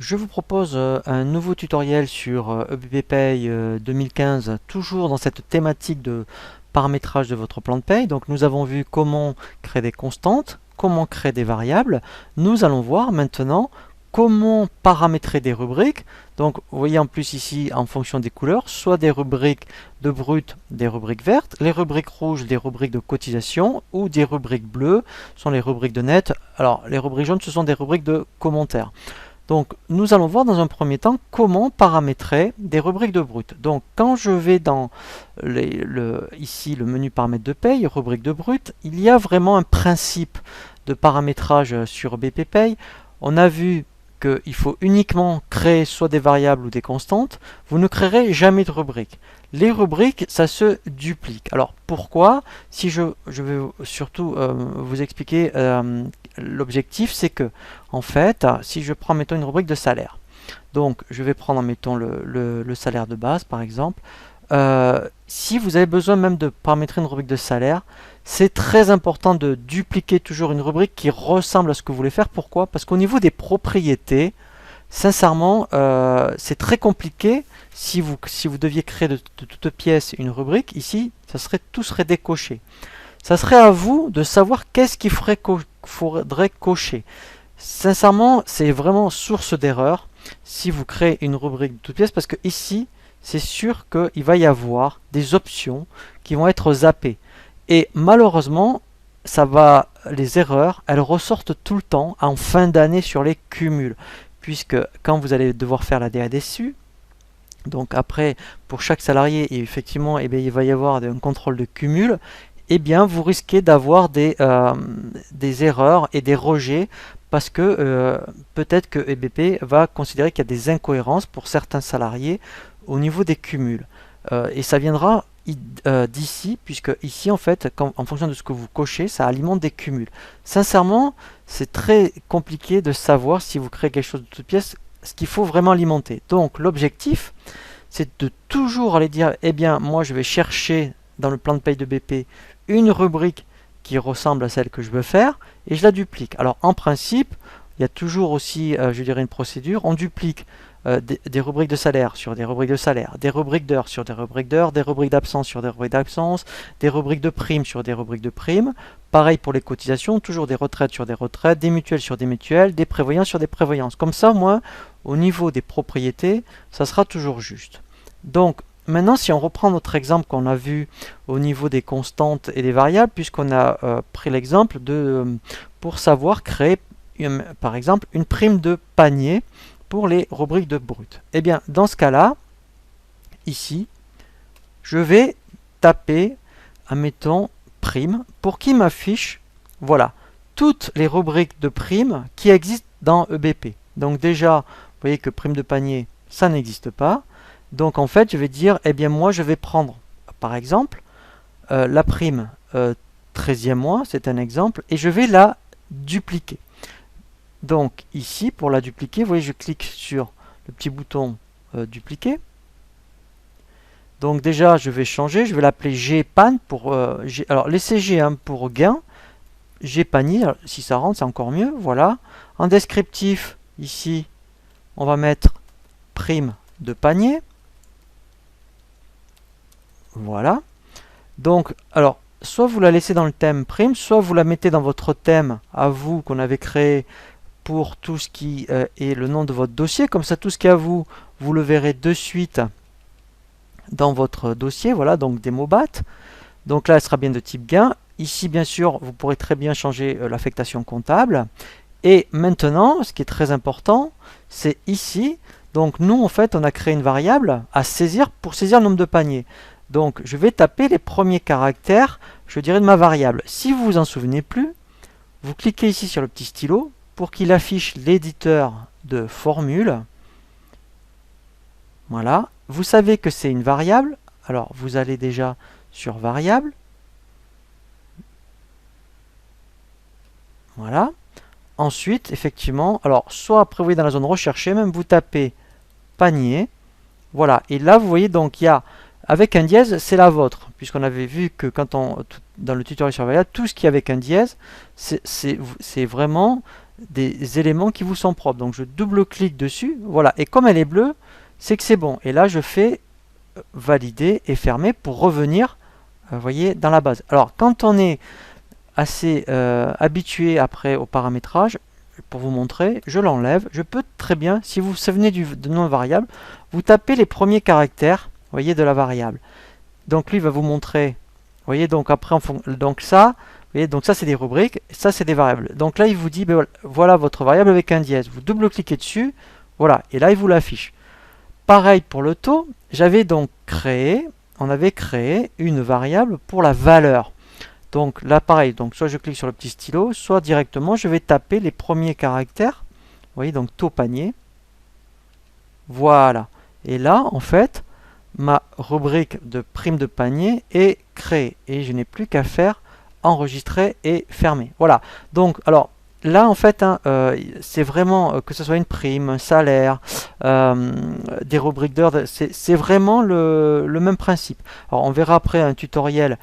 Je vous propose un nouveau tutoriel sur EBPay 2015, toujours dans cette thématique de paramétrage de votre plan de paye. Donc nous avons vu comment créer des constantes, comment créer des variables. Nous allons voir maintenant comment paramétrer des rubriques. Donc vous voyez en plus ici en fonction des couleurs, soit des rubriques de brut, des rubriques vertes, les rubriques rouges, des rubriques de cotisation, ou des rubriques bleues, sont les rubriques de net. Alors les rubriques jaunes, ce sont des rubriques de commentaires. Donc nous allons voir dans un premier temps comment paramétrer des rubriques de brut. Donc quand je vais dans ici le menu paramètres de paye, rubrique de brut, il y a vraiment un principe de paramétrage sur BPPay. On a vu qu'il faut uniquement créer soit des variables ou des constantes. Vous ne créerez jamais de rubrique. Les rubriques, ça se duplique. Alors pourquoi? Si je vais surtout vous expliquer l'objectif, c'est que en fait, si je prends mettons une rubrique de salaire, donc je vais prendre mettons le salaire de base par exemple. Si vous avez besoin même de paramétrer une rubrique de salaire, c'est très important de dupliquer toujours une rubrique qui ressemble à ce que vous voulez faire. Pourquoi? Parce qu'au niveau des propriétés, sincèrement, c'est très compliqué. Si vous deviez créer de toutes pièces une rubrique, ici, tout serait décoché. Ça serait à vous de savoir qu'est-ce qu'il faudrait cocher. Sincèrement, c'est vraiment source d'erreur si vous créez une rubrique de toutes pièces, parce que ici, c'est sûr qu'il va y avoir des options qui vont être zappées. Et malheureusement, les erreurs, elles ressortent tout le temps en fin d'année sur les cumuls. Puisque quand vous allez devoir faire la DADSU, donc après, pour chaque salarié, effectivement, eh bien, il va y avoir un contrôle de cumul, eh bien, vous risquez d'avoir des erreurs et des rejets parce que peut-être que EBP va considérer qu'il y a des incohérences pour certains salariés au niveau des cumuls. Et ça viendra d'ici, puisque ici, en fait, en fonction de ce que vous cochez, ça alimente des cumuls. Sincèrement, c'est très compliqué de savoir si vous créez quelque chose de toute pièce, ce qu'il faut vraiment alimenter. Donc, l'objectif, c'est de toujours aller dire, eh bien, moi, je vais chercher dans le plan de paye de BP une rubrique qui ressemble à celle que je veux faire, et je la duplique. Alors, en principe, il y a toujours aussi, je dirais, une procédure. On duplique des rubriques de salaire sur des rubriques de salaire, des rubriques d'heures sur des rubriques d'heures, des rubriques d'absence sur des rubriques d'absence, des rubriques de primes sur des rubriques de primes. Pareil pour les cotisations, toujours des retraites sur des retraites, des mutuelles sur des mutuelles, des prévoyances sur des prévoyances. Comme ça, moi, au niveau des propriétés, ça sera toujours juste. Donc, maintenant, si on reprend notre exemple qu'on a vu au niveau des constantes et des variables, puisqu'on a pris l'exemple pour savoir créer, par exemple, une prime de panier pour les rubriques de brut. Eh bien, dans ce cas-là, ici, je vais taper, admettons, prime, pour qu'il m'affiche, voilà, toutes les rubriques de prime qui existent dans EBP. Donc déjà, vous voyez que prime de panier, ça n'existe pas. Donc en fait, je vais dire, eh bien moi, je vais prendre, par exemple, la prime 13e mois, c'est un exemple, et je vais la dupliquer. Donc ici, pour la dupliquer, vous voyez, je clique sur le petit bouton dupliquer. Donc déjà, je vais changer, je vais l'appeler GPAN pour alors laissez G pour gain, GPanier, si ça rentre, c'est encore mieux, voilà. En descriptif, ici, on va mettre prime de panier. Voilà. Donc, alors, soit vous la laissez dans le thème prime, soit vous la mettez dans votre thème à vous qu'on avait créé pour tout ce qui est le nom de votre dossier. Comme ça, tout ce qui est à vous, vous le verrez de suite dans votre dossier. Voilà, donc DémoBat. Donc là, elle sera bien de type gain. Ici, bien sûr, vous pourrez très bien changer l'affectation comptable. Et maintenant, ce qui est très important, c'est ici. Donc nous, en fait, on a créé une variable à saisir pour saisir le nombre de paniers. Donc je vais taper les premiers caractères, je dirais, de ma variable. Si vous vous en souvenez plus, vous cliquez ici sur le petit stylo pour qu'il affiche l'éditeur de formule. Voilà. Vous savez que c'est une variable. Alors vous allez déjà sur variable. Voilà. Ensuite, effectivement, alors soit après vous voyez dans la zone recherchée, même vous tapez panier. Voilà. Et là, vous voyez donc il y a avec un dièse, c'est la vôtre, puisqu'on avait vu que quand dans le tutoriel sur variable, tout ce qui est avec un dièse, c'est vraiment des éléments qui vous sont propres. Donc je double-clique dessus, voilà, et comme elle est bleue, c'est que c'est bon. Et là, je fais valider et fermer pour revenir, vous voyez, dans la base. Alors, quand on est assez habitué après au paramétrage, pour vous montrer, je l'enlève. Je peux très bien, si vous vous souvenez de nom variable, vous tapez les premiers caractères, vous voyez, de la variable. Donc lui va vous montrer, vous voyez, donc après, donc ça, vous voyez, donc ça c'est des rubriques, ça c'est des variables. Donc là il vous dit, ben voilà votre variable avec un dièse. Vous double-cliquez dessus, voilà, et là il vous l'affiche. Pareil pour le taux, j'avais donc créé, on avait créé une variable pour la valeur. Donc là pareil, donc soit je clique sur le petit stylo, soit directement je vais taper les premiers caractères. Vous voyez, donc taux panier. Voilà. Et là, en fait, ma rubrique de prime de panier est créée. Et je n'ai plus qu'à faire enregistrer et fermer. Voilà. Donc, alors, là, en fait, hein, c'est vraiment, que ce soit une prime, un salaire, des rubriques d'heures, c'est vraiment le même principe. Alors, on verra après un tutoriel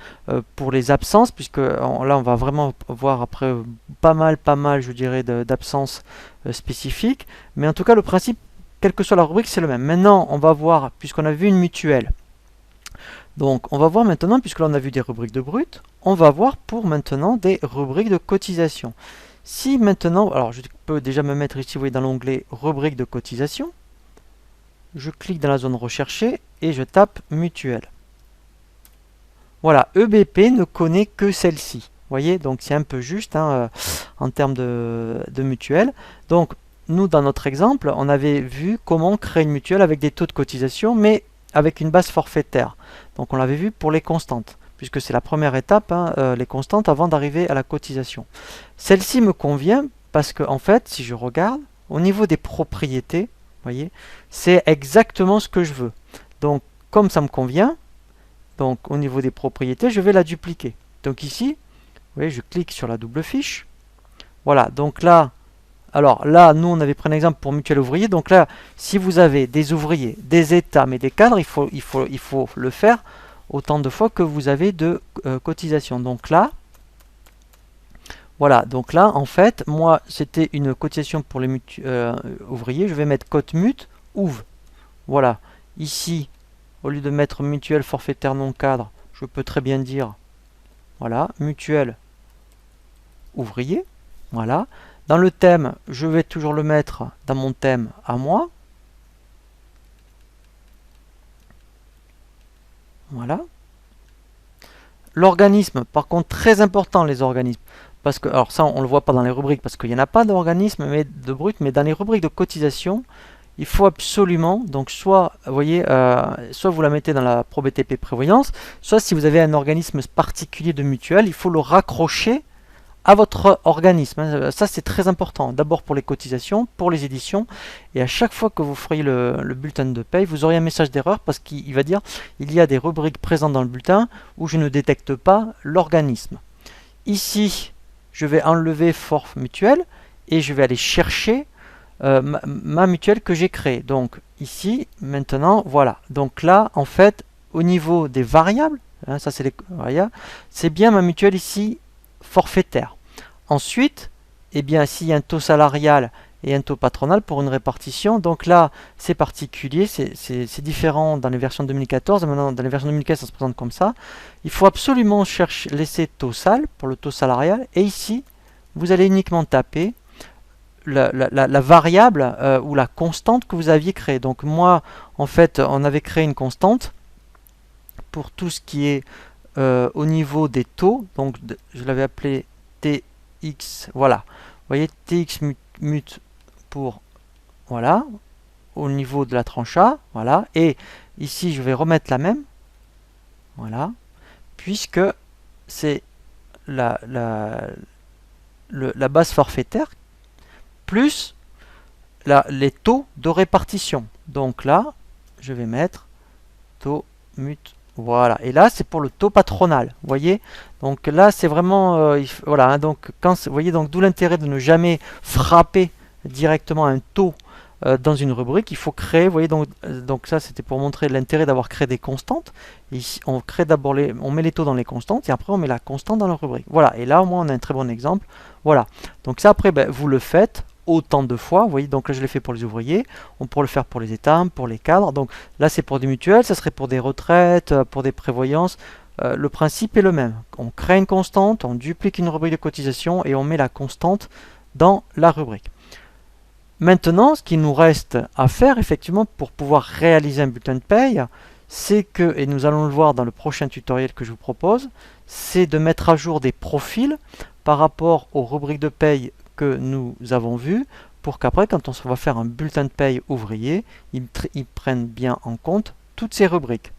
pour les absences, puisque là, on va vraiment voir après pas mal, je dirais, d'absences spécifiques. Mais en tout cas, le principe, quelle que soit la rubrique, c'est le même. Maintenant, on va voir, puisqu'on a vu une mutuelle. Donc, on va voir maintenant, puisque là, on a vu des rubriques de brut, on va voir pour maintenant des rubriques de cotisation. Si maintenant, alors je peux déjà me mettre ici, vous voyez, dans l'onglet rubrique de cotisation, je clique dans la zone recherchée et je tape mutuelle. Voilà, EBP ne connaît que celle-ci. Vous voyez, donc c'est un peu juste hein, en termes de mutuelle. Donc, nous, dans notre exemple, on avait vu comment créer une mutuelle avec des taux de cotisation, mais avec une base forfaitaire. Donc, on l'avait vu pour les constantes, puisque c'est la première étape, hein, les constantes, avant d'arriver à la cotisation. Celle-ci me convient parce que, en fait, si je regarde, au niveau des propriétés, vous voyez, c'est exactement ce que je veux. Donc, comme ça me convient, donc au niveau des propriétés, je vais la dupliquer. Donc ici, vous voyez, je clique sur la double fiche. Voilà, donc là, alors là, nous, on avait pris un exemple pour mutuelle ouvrier. Donc là, si vous avez des ouvriers, des états, mais des cadres, il faut le faire autant de fois que vous avez de cotisation. Donc là, voilà. Donc là, en fait, moi, c'était une cotisation pour les ouvriers. Je vais mettre cote mut ouv. Voilà. Ici, au lieu de mettre mutuelle forfaitaire non cadre, je peux très bien dire, voilà, mutuelle ouvrier. Voilà. Dans le thème, je vais toujours le mettre dans mon thème à moi. Voilà. L'organisme, par contre, très important les organismes. Parce que, alors ça, on ne le voit pas dans les rubriques parce qu'il n'y en a pas d'organisme de brut, mais dans les rubriques de cotisation, il faut absolument, donc soit, vous voyez, soit vous la mettez dans la ProBTP prévoyance, soit si vous avez un organisme particulier de mutuelle, il faut le raccrocher à votre organisme. Ça, c'est très important. D'abord pour les cotisations, pour les éditions. Et à chaque fois que vous ferez le bulletin de paye, vous aurez un message d'erreur parce qu'il va dire il y a des rubriques présentes dans le bulletin où je ne détecte pas l'organisme. Ici, je vais enlever forf mutuelle et je vais aller chercher ma mutuelle que j'ai créée. Donc ici, maintenant, voilà. Donc là, en fait, au niveau des variables, hein, ça c'est les variables, c'est bien ma mutuelle ici forfaitaire. Ensuite, eh bien, s'il y a un taux salarial et un taux patronal pour une répartition, donc là, c'est particulier, c'est différent dans les versions 2014, maintenant dans les versions 2015, ça se présente comme ça. Il faut absolument laisser taux sal pour le taux salarial, et ici, vous allez uniquement taper la variable ou la constante que vous aviez créée. Donc moi, en fait, on avait créé une constante pour tout ce qui est au niveau des taux, donc je l'avais appelé TX, voilà, vous voyez, TX mut pour, voilà, au niveau de la tranche A, voilà, et ici je vais remettre la même, voilà, puisque c'est la base forfaitaire plus les taux de répartition. Donc là, je vais mettre taux mut. Voilà, et là c'est pour le taux patronal, vous voyez. Donc là c'est vraiment, voilà, hein, donc quand, vous voyez, donc d'où l'intérêt de ne jamais frapper directement un taux dans une rubrique, il faut créer, vous voyez, donc ça c'était pour montrer l'intérêt d'avoir créé des constantes. Ici, on crée d'abord on met les taux dans les constantes et après on met la constante dans la rubrique. Voilà, et là au moins on a un très bon exemple. Voilà, donc ça après ben, vous le faites autant de fois, vous voyez, donc là je l'ai fait pour les ouvriers, on pourrait le faire pour les États, pour les cadres, donc là c'est pour des mutuelles, ça serait pour des retraites, pour des prévoyances. Le principe est le même, on crée une constante, on duplique une rubrique de cotisation et on met la constante dans la rubrique. Maintenant, ce qu'il nous reste à faire, effectivement, pour pouvoir réaliser un bulletin de paye, c'est que, et nous allons le voir dans le prochain tutoriel que je vous propose, c'est de mettre à jour des profils par rapport aux rubriques de paye que nous avons vues, pour qu'après, quand on va faire un bulletin de paye ouvrier, ils prennent bien en compte toutes ces rubriques.